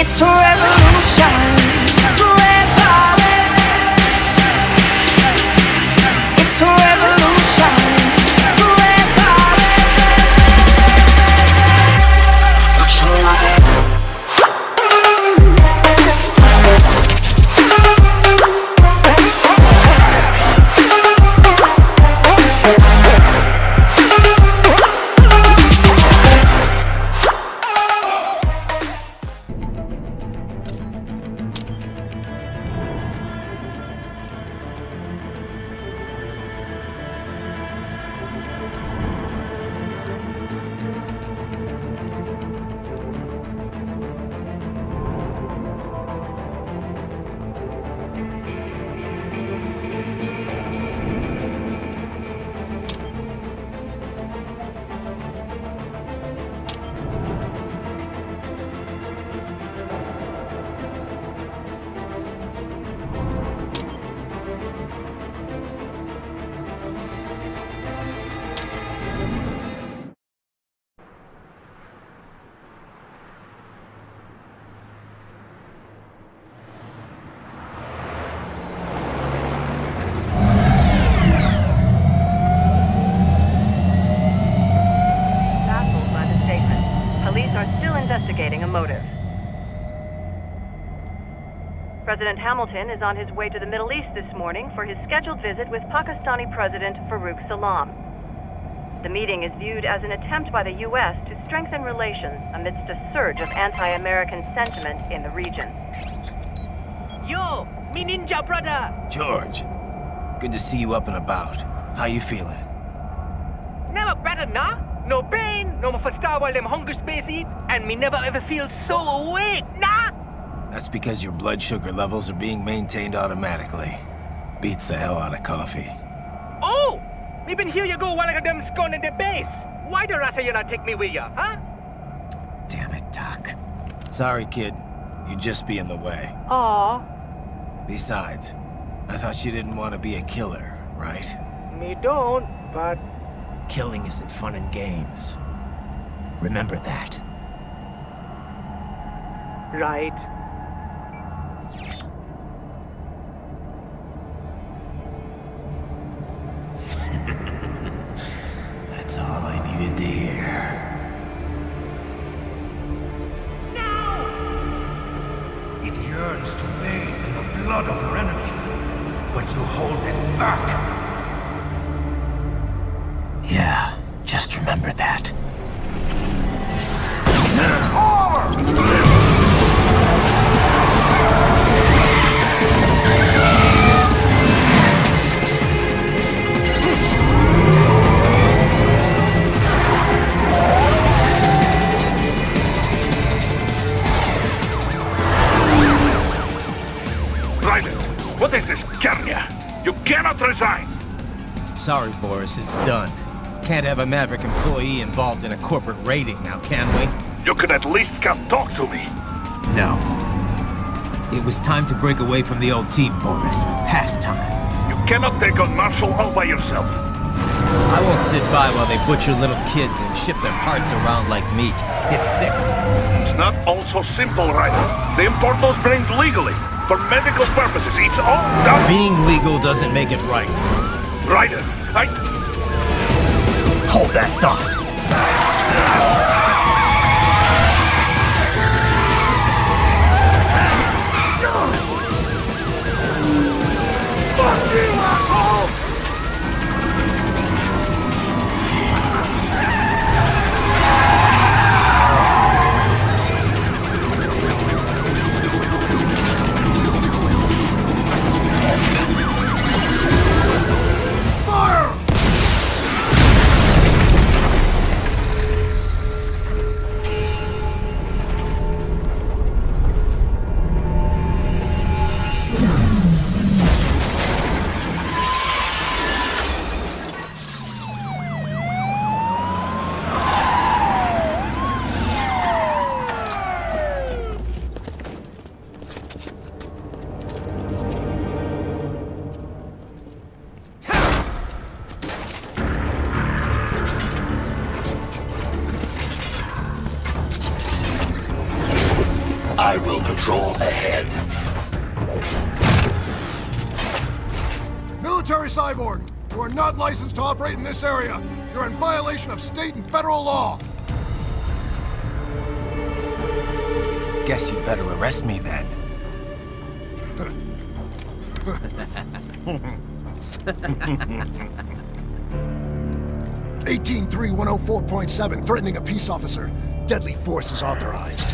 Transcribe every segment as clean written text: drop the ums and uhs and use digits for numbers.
It's a revolution. Forever. It's a revolution. Forever. It's a revolution. Investigating a motive. President Hamilton is on his way to the Middle East this morning for his scheduled visit with Pakistani President Farouk Salam. The meeting is viewed as an attempt by the U.S. to strengthen relations amidst a surge of anti-American sentiment in the region. Yo, me ninja brother! George, good to see you up and about. How you feeling? Never better, nah? No pain, no mafasta while them hunger space eat, and me never ever feel so awake, nah? That's because your blood sugar levels are being maintained automatically. Beats the hell out of coffee. Oh! Me been here you go while I got them scone in the base. Why the rasa you not take me with ya, huh? Damn it, Doc. Sorry, kid. You'd just be in the way. Aw. Besides, I thought you didn't want to be a killer, right? Me don't, but... Killing isn't fun and games. Remember that. Right. That's all I needed to hear. No! It yearns to bathe in the blood of your enemies, but you hold it back. Yeah, just remember that. Raiden, what is this, Kenya? You cannot resign! Sorry, Boris, it's done. Can't have a Maverick employee involved in a corporate raiding now, can we? You could at least come talk to me. No. It was time to break away from the old team, Boris. Past time. You cannot take on Marshall all by yourself. I won't sit by while they butcher little kids and ship their parts around like meat. It's sick. It's not all so simple, Raiden. They import those brains legally. For medical purposes, it's all done. Being legal doesn't make it right. Raiden, Hold that thought. Fuck you, asshole! I will patrol ahead. Military Cyborg, you are not licensed to operate in this area. You're in violation of state and federal law. Guess you better arrest me then. 183-104.7, threatening a peace officer. Deadly force is authorized.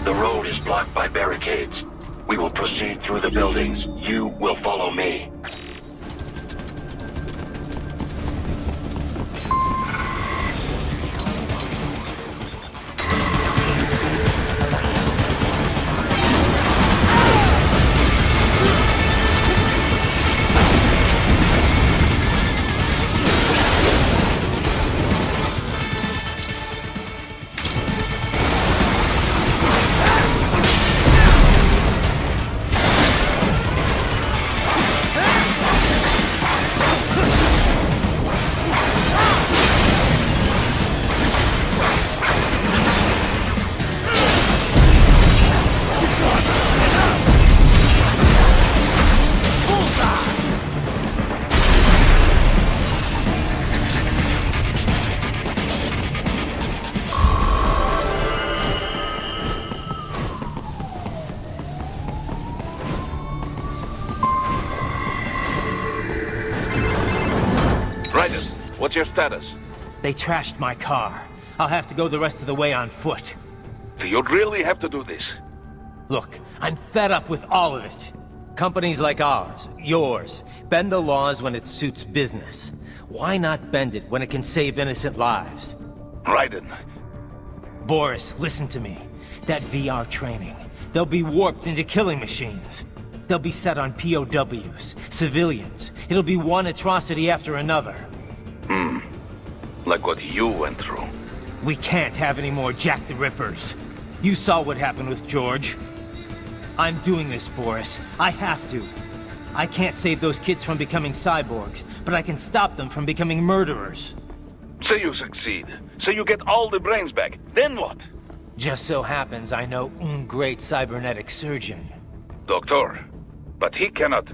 The road is blocked by barricades. We will proceed through the buildings. You will follow me. What's your status? They trashed my car. I'll have to go the rest of the way on foot. Do you really have to do this? Look, I'm fed up with all of it. Companies like ours, yours, bend the laws when it suits business. Why not bend it when it can save innocent lives? Raiden. Boris, listen to me. That VR training, they'll be warped into killing machines. They'll be set on POWs, civilians. It'll be one atrocity after another. Like what you went through. We can't have any more Jack the Rippers. You saw what happened with George. I'm doing this, Boris. I have to. I can't save those kids from becoming cyborgs, but I can stop them from becoming murderers. Say you succeed. Say you get all the brains back. Then what? Just so happens I know un great cybernetic surgeon. Doctor. But he cannot.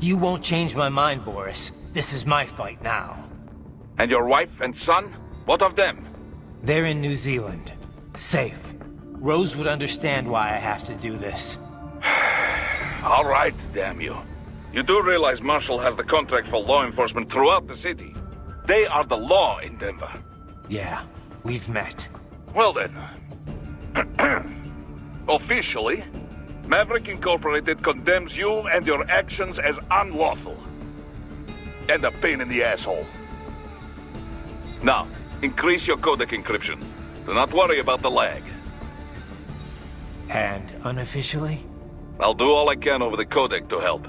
You won't change my mind, Boris. This is my fight now. And your wife and son? What of them? They're in New Zealand. Safe. Rose would understand why I have to do this. All right, damn you. You do realize Marshall has the contract for law enforcement throughout the city. They are the law in Denver. Yeah, we've met. Well then, Officially, Maverick Incorporated condemns you and your actions as unlawful. And a pain in the asshole. Now, increase your codec encryption. Do not worry about the lag. And unofficially? I'll do all I can over the codec to help.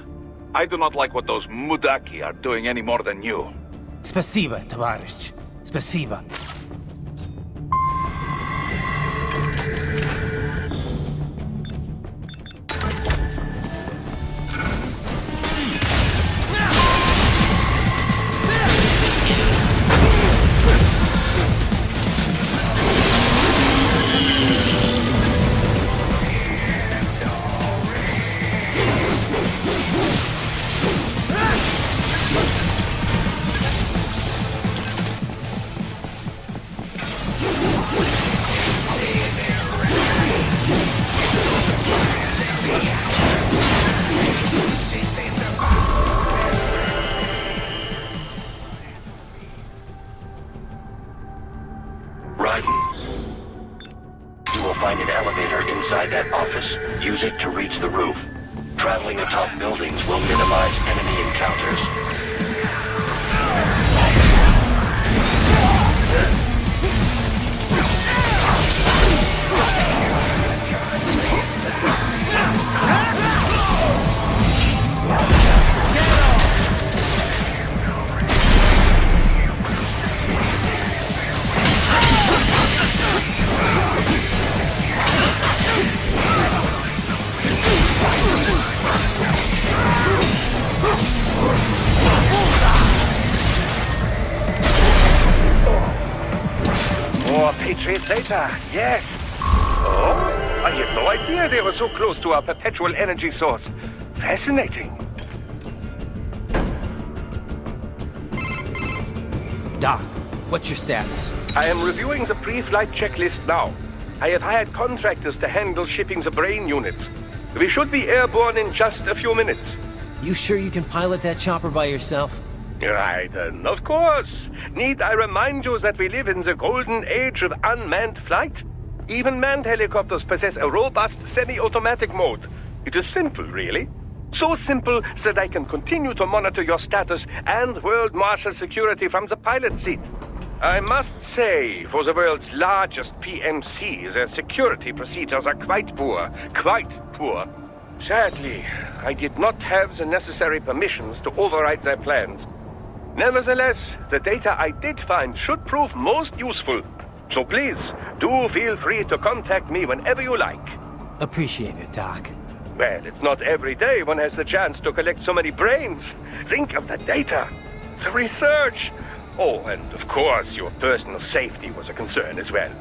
I do not like what those Mudaki are doing any more than you. Spasiba, Tavarish. Spasiba. Find an elevator inside that office. Use it to reach the roof. Traveling atop buildings will minimize enemy encounters. More Patriot data, yes. Oh, I had no idea they were so close to our perpetual energy source. Fascinating. Doc, what's your status? I am reviewing the pre-flight checklist now. I have hired contractors to handle shipping the brain units. We should be airborne in just a few minutes. You sure you can pilot that chopper by yourself? Right, of course. Need I remind you that we live in the golden age of unmanned flight? Even manned helicopters possess a robust semi-automatic mode. It is simple, really. So simple that I can continue to monitor your status and world marshal security from the pilot seat. I must say, for the world's largest PMC, their security procedures are quite poor. Quite poor. Sadly, I did not have the necessary permissions to override their plans. Nevertheless, the data I did find should prove most useful. So please, do feel free to contact me whenever you like. Appreciate it, Doc. Well, it's not every day one has the chance to collect so many brains. Think of the data, the research. Oh, and of course, your personal safety was a concern as well.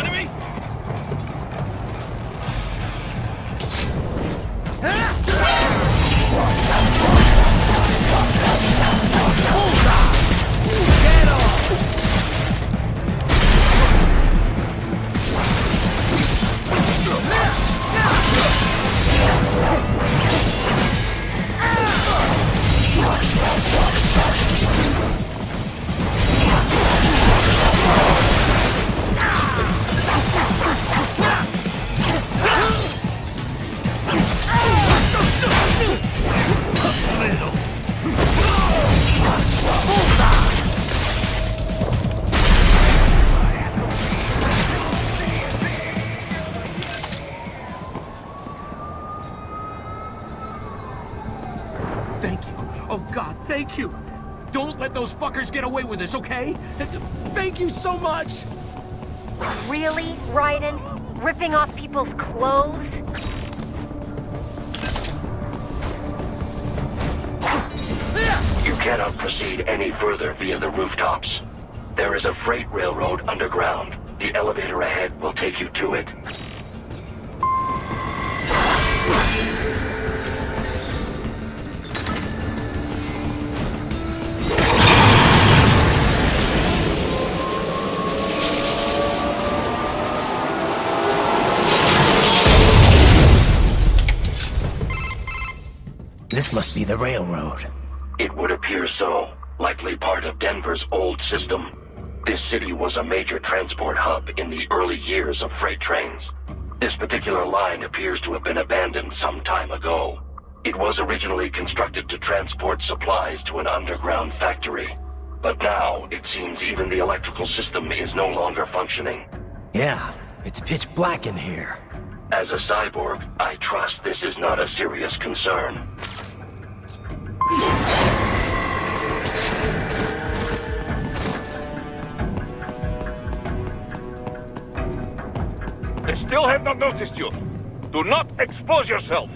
enemy? Thank you. Oh God, thank you. Don't let those fuckers get away with this, okay? Thank you so much! Really, Raiden? Ripping off people's clothes? You cannot proceed any further via the rooftops. There is a freight railroad underground. The elevator ahead will take you to it. This must be the railroad. It would appear so. Likely part of Denver's old system. This city was a major transport hub in the early years of freight trains. This particular line appears to have been abandoned some time ago. It was originally constructed to transport supplies to an underground factory. But now, it seems even the electrical system is no longer functioning. Yeah, it's pitch black in here. As a cyborg, I trust this is not a serious concern. I still have not noticed you. Do not expose yourself.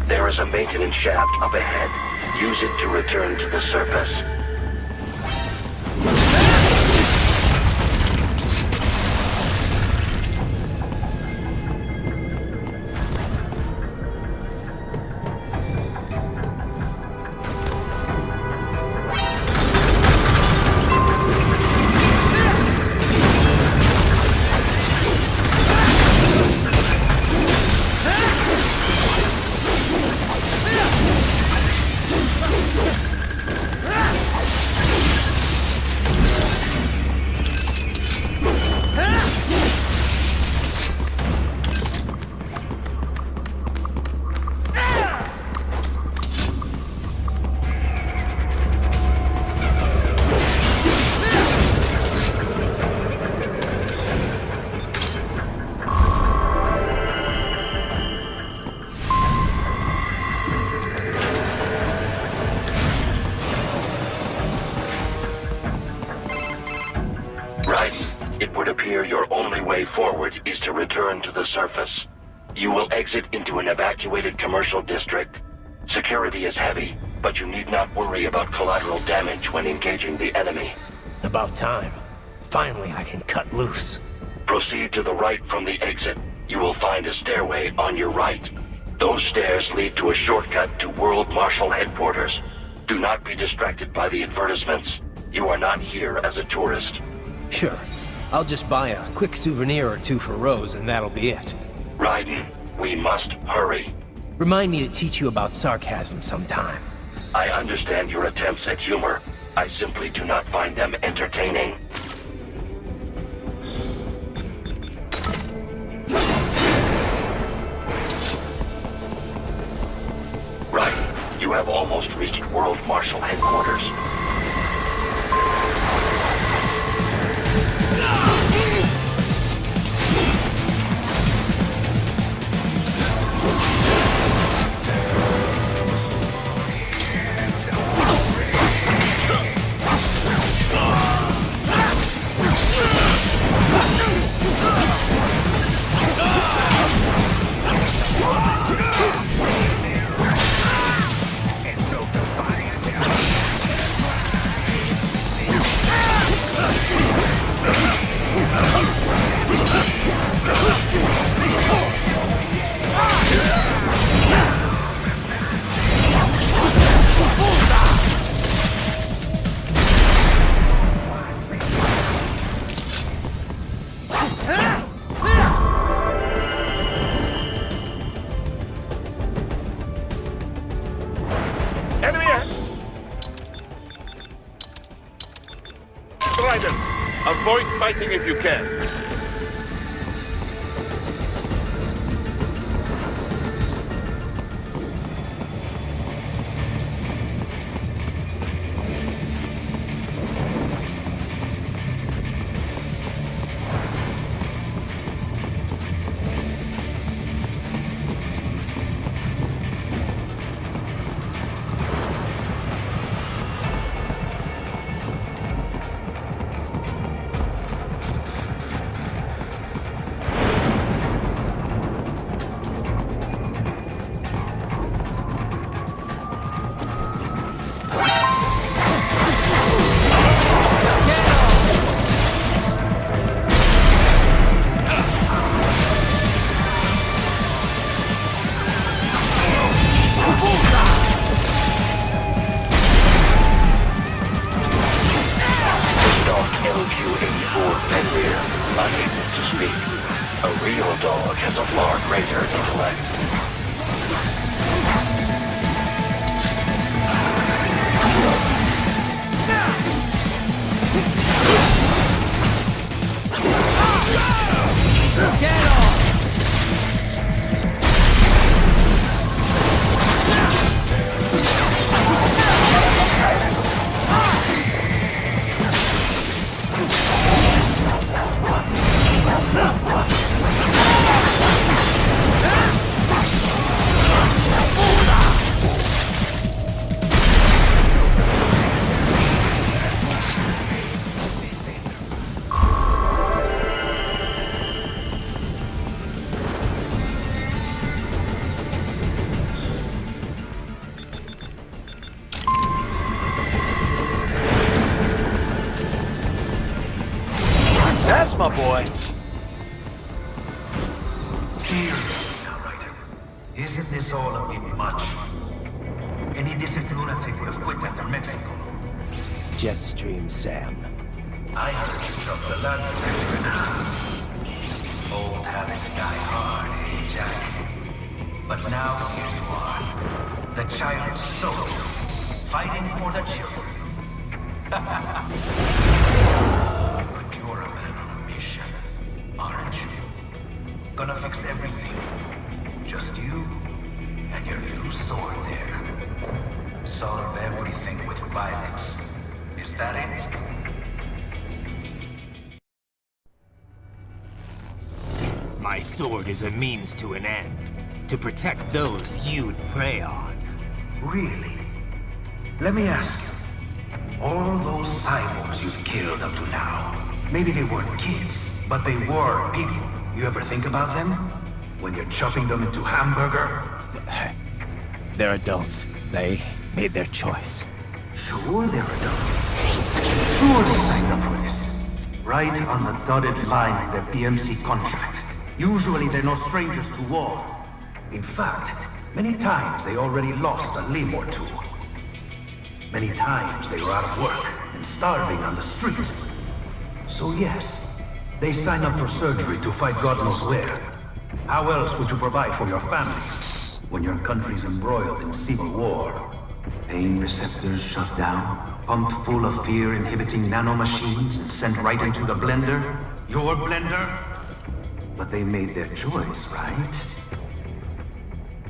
There is a maintenance shaft up ahead. Use it to return to the surface. It would appear your only way forward is to return to the surface. You will exit into an evacuated commercial district. Security is heavy, but you need not worry about collateral damage when engaging the enemy. About time. Finally, I can cut loose. Proceed to the right from the exit. You will find a stairway on your right. Those stairs lead to a shortcut to World Marshal Headquarters. Do not be distracted by the advertisements. You are not here as a tourist. Sure. I'll just buy a quick souvenir or two for Rose, and that'll be it. Raiden, we must hurry. Remind me to teach you about sarcasm sometime. I understand your attempts at humor, I simply do not find them entertaining. Right. You have almost reached World Marshal Headquarters. Avoid fighting if you can. That's my boy. Now, Raiden, isn't this all a bit much? Any decent lunatic would have quit after Mexico. Jetstream, Sam. I heard you dropped the land protector in half. Old habits die hard, eh, Jack? But now here you are. The child's soul. Fighting for the children. But you're a man on a mission, aren't you? Gonna fix everything. Just you and your new sword there. Solve everything with violence. Is that it? My sword is a means to an end. To protect those you'd prey on. Really? Let me ask you. All those cyborgs you've killed up to now, maybe they weren't kids, but they were people. You ever think about them? When you're chopping them into hamburger? They're adults. They made their choice. Sure they're adults. Sure they signed up for this. Right on the dotted line of their BMC contract. Usually they're no strangers to war. In fact, many times they already lost a limb or two. Many times they were out of work and starving on the street. So yes, they signed up for surgery to fight God knows where. How else would you provide for your family when your country's embroiled in civil war? Pain receptors shut down, Pumped full of fear-inhibiting nanomachines and sent right into the blender? Your blender? But they made their choice, right?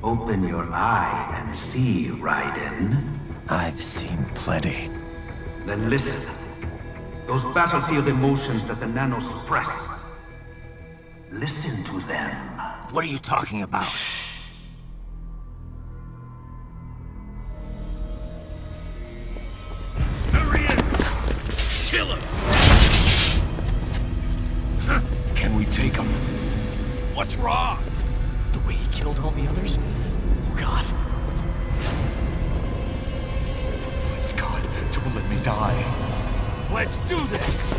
Open your eye and see, Raiden. I've seen plenty. Then listen. Those battlefield emotions that the nanos suppress. Listen to them. What are you talking about? Shh. There he is! Kill him! Can we take him? What's wrong? The way he killed all the others? Oh, God. Please, God, don't let me die. Let's do this!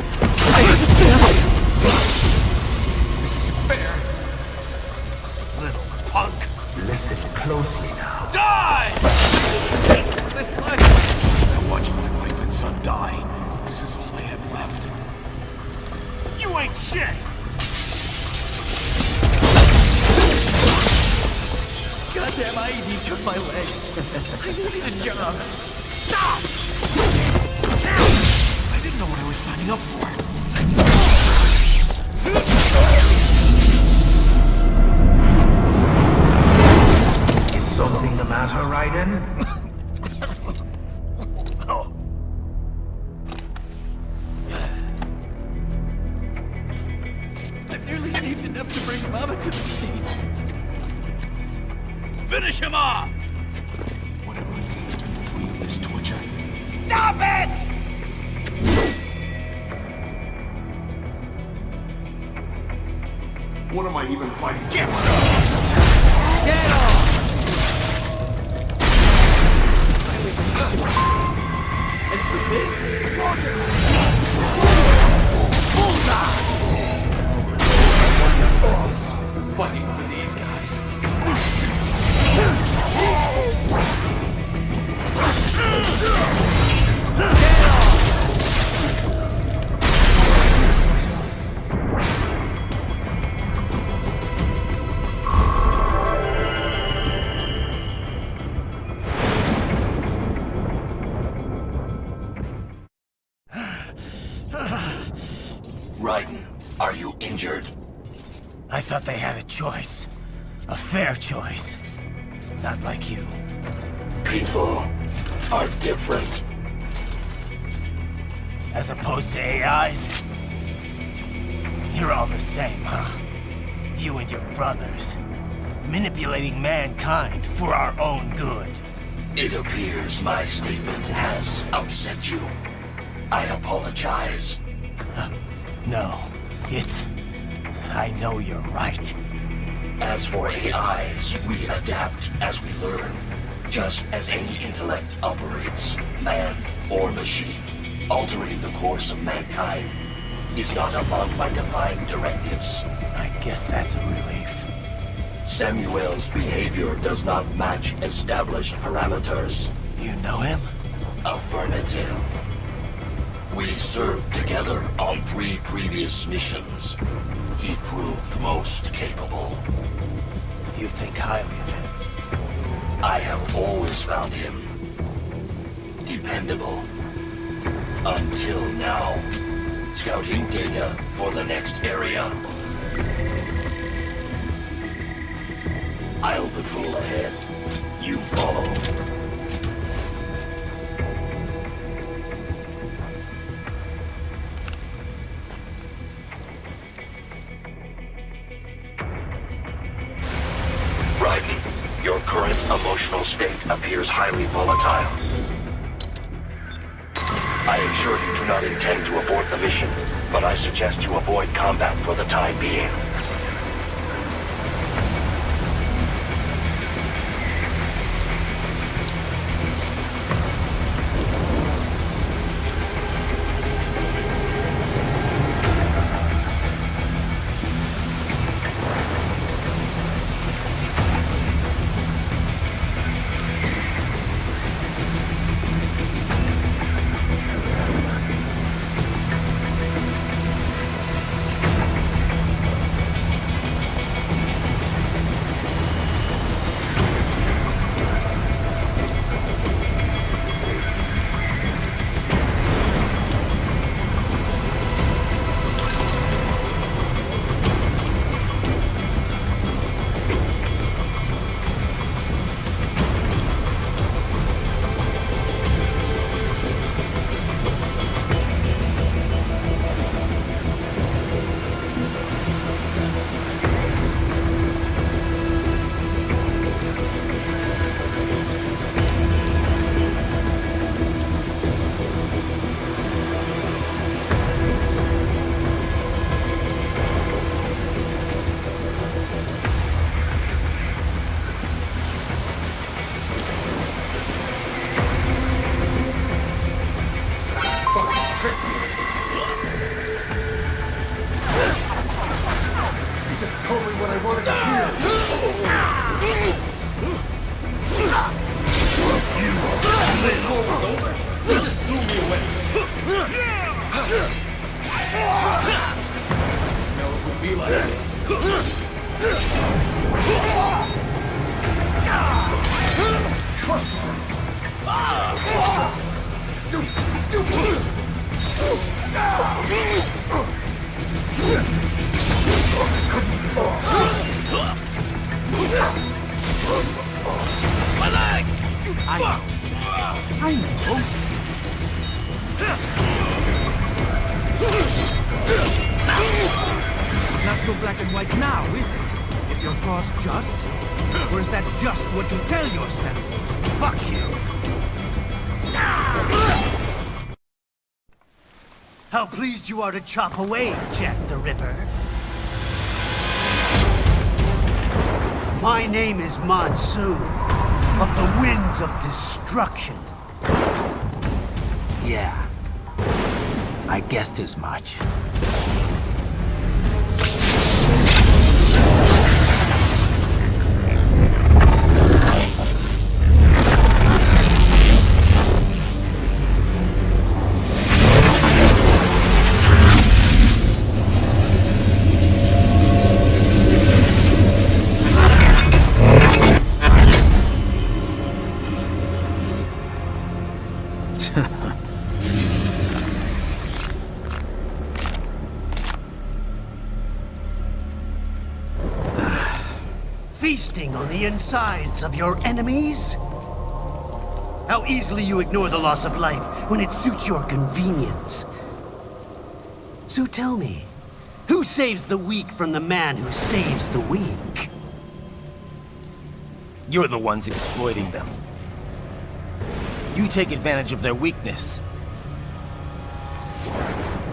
This isn't fair. Little punk. Listen closely now. Die! This life. I watched my wife and son die. This is all I had left. You ain't shit! Goddamn, I ain't eat just my legs. I needed a job. Stop! I didn't know what I was signing up for. Is something the matter, Raiden? I've nearly saved enough to bring Mama to the stage. Finish him off! Whatever it takes to be free of this torture. Stop it! What am I even fighting? Get down! And for this, bullseye! Fighting for these guys. Raiden, are you injured? I thought they had a choice. A fair choice. Not like you. People are different. As opposed to AIs? You're all the same, huh? You and your brothers. Manipulating mankind for our own good. It appears my statement has upset you. I apologize. No, it's... I know you're right. As for AIs, we adapt as we learn. Just as any intellect operates, man or machine. Altering the course of mankind is not among my defined directives. I guess that's a relief. Samuel's behavior does not match established parameters. You know him? Affirmative. We served together on 3 previous missions. He proved most capable. You think highly of him? I have always found him dependable. Until now. Scouting data for the next area. I'll patrol ahead. You follow. Raiden, your current emotional state appears highly volatile. I am sure you do not intend to abort the mission, but I suggest you avoid combat for the time being. like this. My legs! I know. Not so black and white now, is it? Is your cause just? Or is that just what you tell yourself? Fuck you! How pleased you are to chop away, Jack the Ripper. My name is Monsoon, of the Winds of Destruction. Yeah, I guessed as much. Feasting on the insides of your enemies? How easily you ignore the loss of life when it suits your convenience. So tell me, who saves the weak from the man who saves the weak? You're the ones exploiting them. You take advantage of their weakness.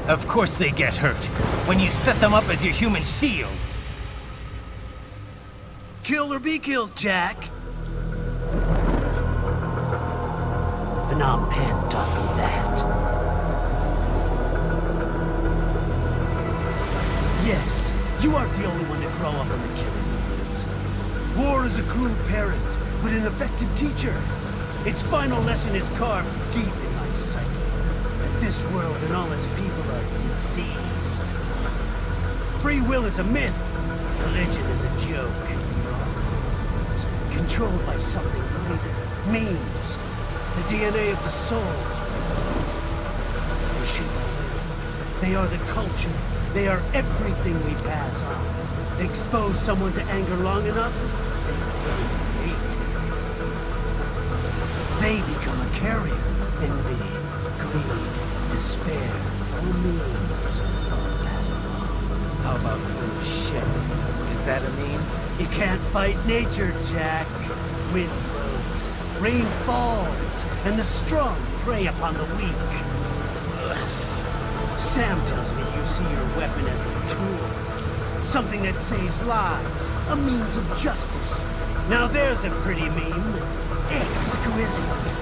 Of course they get hurt when you set them up as your human shield. Kill or be killed, Jack. Phnom Penh taught me that. Yes, you aren't the only one to grow up in the killing fields. War is a cruel parent, but an effective teacher. Its final lesson is carved deep in my psyche. That this world and all its people are diseased. Free will is a myth. Religion is a joke. Controlled by something greater. Memes. The DNA of the soul. They shape our will. They are the culture. They are everything we pass on. Expose someone to anger long enough, they hate. They become a carrier. Envy, greed, despair, all memes are passed along. How about bullshit? Is that a meme? You can't fight nature, Jack. Wind blows, rain falls, and the strong prey upon the weak. Ugh. Sam tells me you see your weapon as a tool. Something that saves lives, a means of justice. Now there's a pretty meme. Exquisite.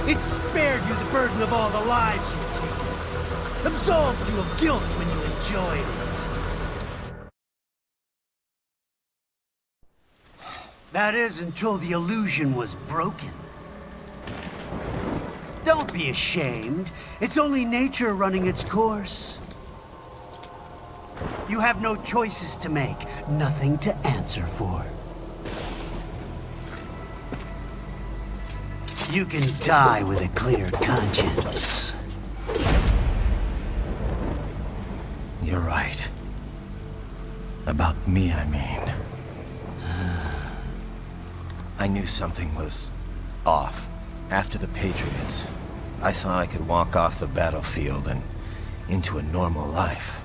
It spared you the burden of all the lives you've taken. Absolved you of guilt when you enjoyed it. That is, until the illusion was broken. Don't be ashamed. It's only nature running its course. You have no choices to make, nothing to answer for. You can die with a clear conscience. You're right. About me, I mean. I knew something was off. After the Patriots, I thought I could walk off the battlefield and into a normal life.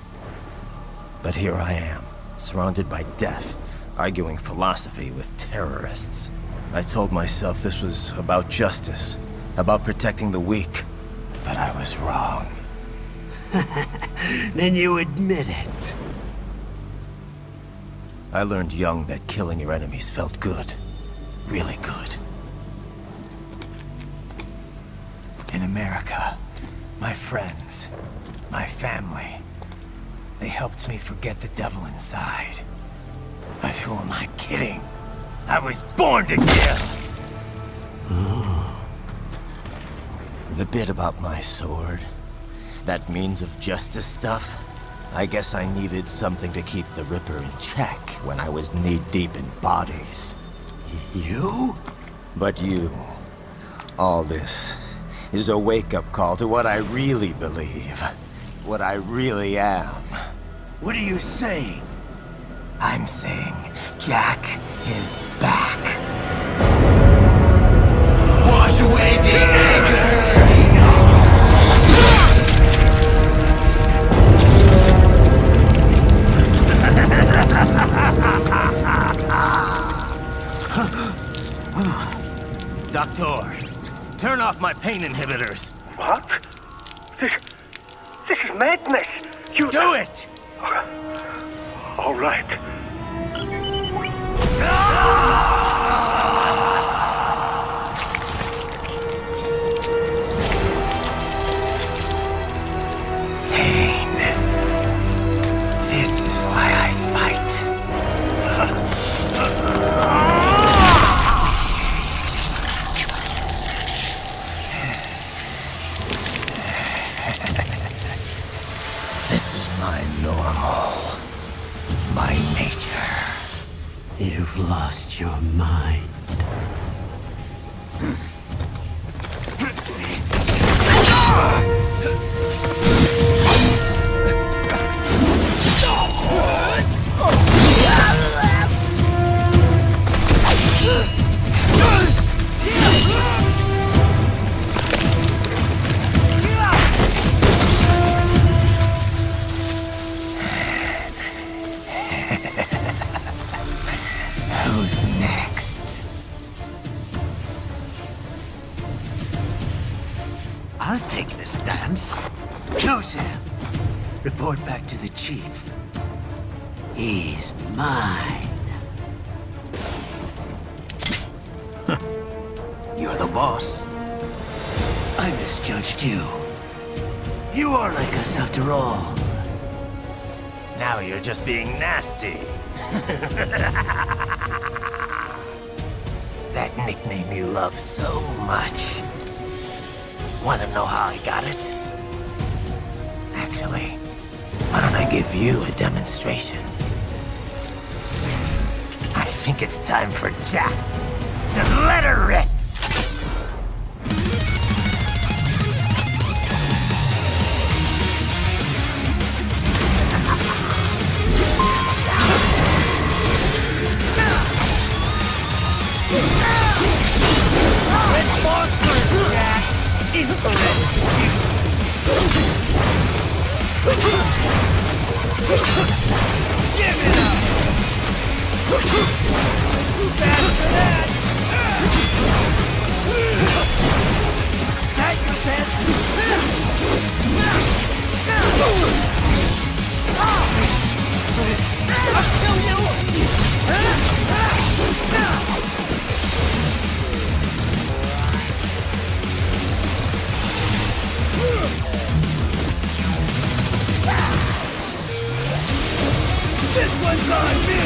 But here I am, surrounded by death, arguing philosophy with terrorists. I told myself this was about justice, about protecting the weak, but I was wrong. Then you admit it. I learned young that killing your enemies felt good. Really good. In America, my friends, my family, they helped me forget the devil inside. But who am I kidding? I was born to kill! The bit about my sword, that means of justice stuff, I guess I needed something to keep the Ripper in check when I was knee-deep in bodies. You? But you... all this is a wake-up call to what I really believe. What I really am. What are you saying? I'm saying Jack is back. Wash away the anger! Doctor, turn off my pain inhibitors. What? This is madness. You do it! All right. Pain. This is why I fight. This is my normal. My nature. You've lost your mind. Who's next? I'll take this dance. No, Sam. Report back to the chief. He's mine. You're the boss. I misjudged you. You are like us after all. Now you're just being nasty. That nickname you love so much. Want to know how I got it? Actually, why don't I give you a demonstration? I think it's time for Jack to let her rip. This one's on me!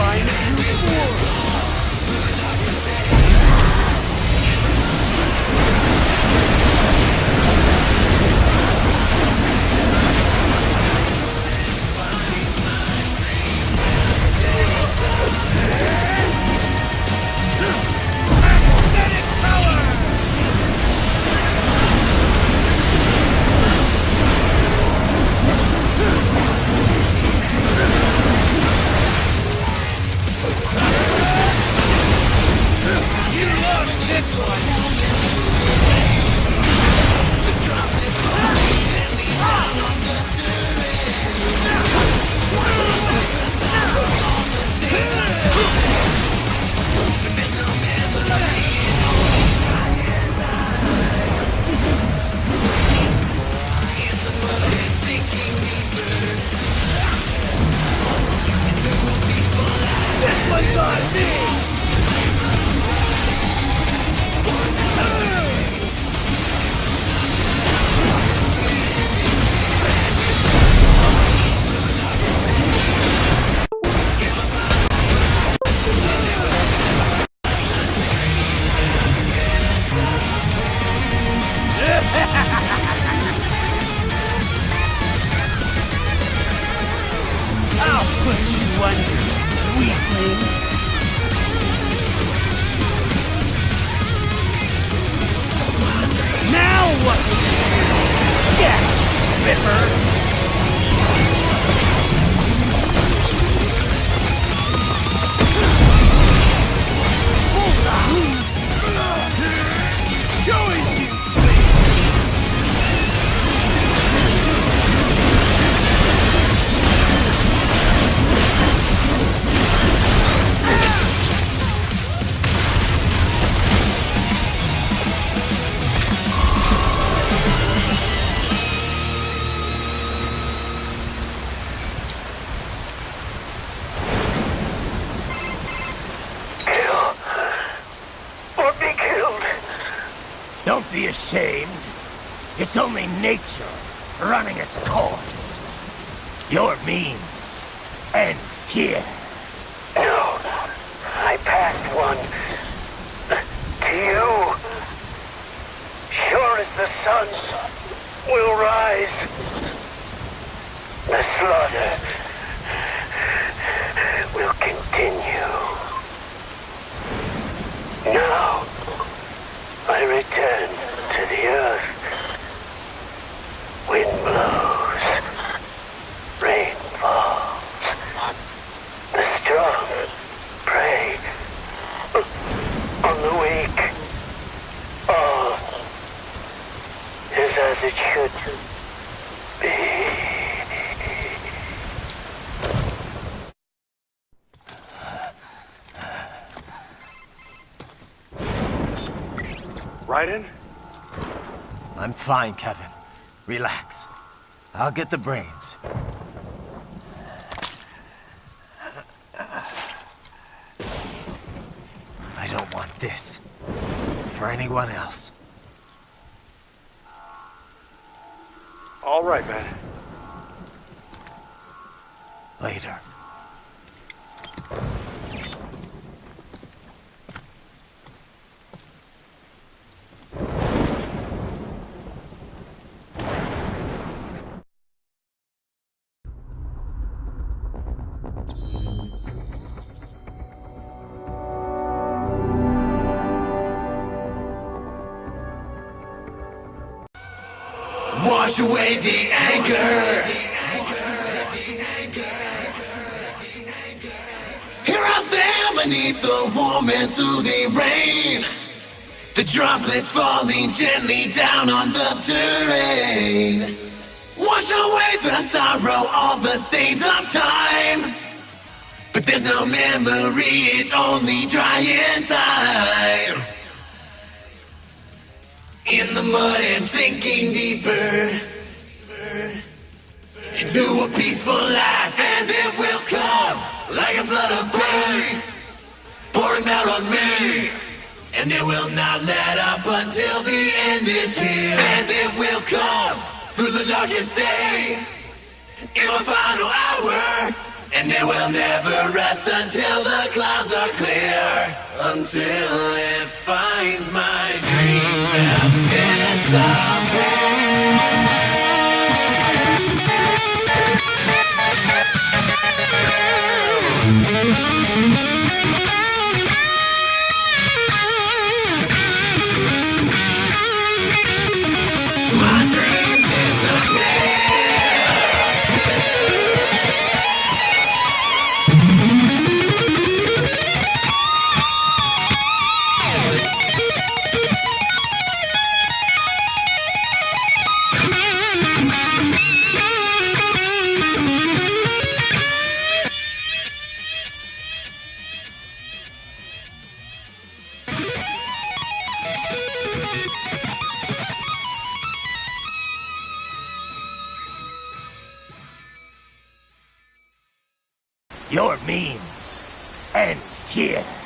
find true form. I'll put you under, weakling. Now what? Jack Ripper! Go easy! Don't be ashamed. It's only nature running its course. Your means end here. No, I passed one to you. Sure as the sun will rise, the slaughter will continue. Now, I return to the earth. Wind blows, rain falls. The strong prey on the weak. All is as it should be. Raiden? I'm fine, Kevin. Relax. I'll get the brains. I don't want this for anyone else. All right, man. Later. Wash away the anger. Here I stand beneath the warm and soothing rain. The droplets falling gently down on the terrain. Wash away the sorrow, all the stains of time. But there's no memory, it's only dry inside. In the mud and sinking deeper into a peaceful life, and it will come like a flood of pain pouring down on me, and it will not let up until the end is here. And it will come through the darkest day in my final hour, And it will never rest until the clouds are clear. Until it finds my dreams have disappeared. My dreams disappear. Your memes end here.